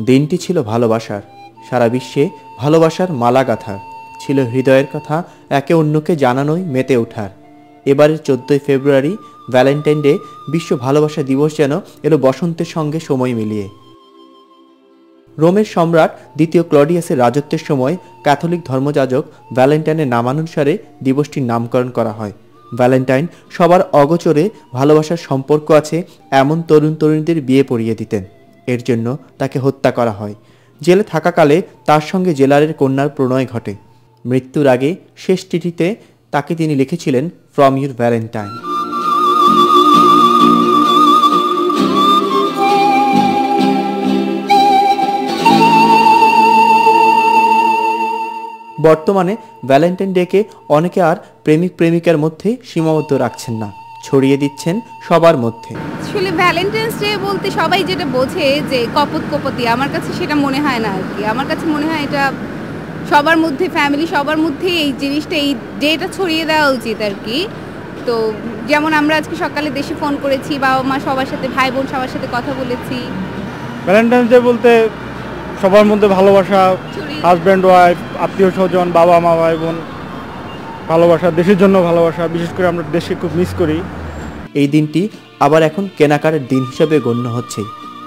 দিনটি ছিল ভালোবাসার, সারা বিশ্বে ভালোবাসার মালা গাঁথা, ছিল হৃদয়ের কথা একে অন্যকে জানানোই মেতে ওঠার। এবারের 14ই ফেব্রুয়ারি ভ্যালেন্টাইন ডে, বিশ্ব ভালোবাসা দিবস যেন এলো বসন্তের সঙ্গে সময় মিলিয়ে। রোমের সম্রাট দ্বিতীয় ক্লডিয়াসের রাজত্বের সময় ক্যাথলিক ধর্মযাজক ভ্যালেন্টাইনের নামানুসারে দিবসটির নামকরণ করা হয়। ভ্যালেন্টাইন সবার অগোচরে ভালোবাসার সম্পর্ক আছে এমন তরুণ তরুণীদের বিয়ে পড়িয়ে দিতেন। এর জন্য তাকে হত্যা করা হয়। জেলে থাকাকালে তার সঙ্গে জেলারের কন্যার প্রণয় ঘটে। মৃত্যুর আগে শেষ চিঠিতে তাকে তিনি লিখেছিলেন, ফ্রম ইউর ভ্যালেন্টাইন। বর্তমানে ভ্যালেন্টাইন ডেকে অনেকে আর প্রেমিক প্রেমিকার মধ্যে সীমাবদ্ধ রাখছেন না, ছড়িয়ে দিচ্ছেন সবার মধ্যে। আসলে ভ্যালেন্টাইন্স ডে বলতে সবাই যেটা বোঝে যে কপতি, আমার কাছে সেটা মনে হয় না আর কি। আমার কাছে মনে হয় এটা সবার মধ্যে, ফ্যামিলি সবার মধ্যে এই জিনিসটা, এই ডেটা ছড়িয়ে দেওয়া উচিত আর কি। তো যেমন আমরা আজকে সকালে দেশে ফোন করেছি, বাবা মা সবার সাথে, ভাই বোন সবার সাথে কথা বলেছি। ভ্যালেন্টাইন্স ডে বলতে সবার মধ্যে ভালোবাসা, হাজব্যান্ড ওয়াইফ, আত্মীয় স্বজন, বাবা মা, ভাই বোন, ভালোবাসা, দেশের জন্য ভালোবাসা। বিশেষ করে আমরা দেশকে খুব মিস করি। এই দিনটি আবার এখন কেনাকাটার দিন হিসেবে গণ্য হচ্ছে।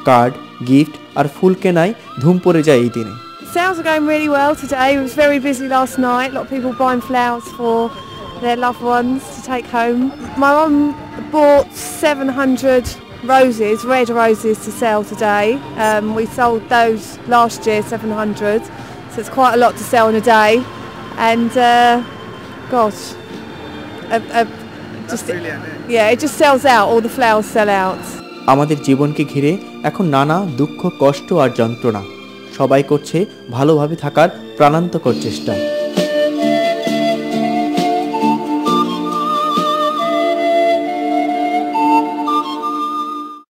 কার্ড, গিফট আর ফুল কেনায় ধুম পড়ে যায় এই দিনে। Sales are going really well today. It was very busy last night. A lot of people buying flowers for their loved ones to take home. My mum bought 700 roses, red roses, to sell today. We sold those last year, 700, so it's quite a lot to sell in a day. And gosh, just yeah, it just sells out. All the flowers sell out. আমাদের জীবনকে ঘিরে এখন নানা দুঃখ, কষ্ট আর যন্ত্রণা। সবাই করছে ভালোভাবে থাকার প্রাণান্তকর চেষ্টা।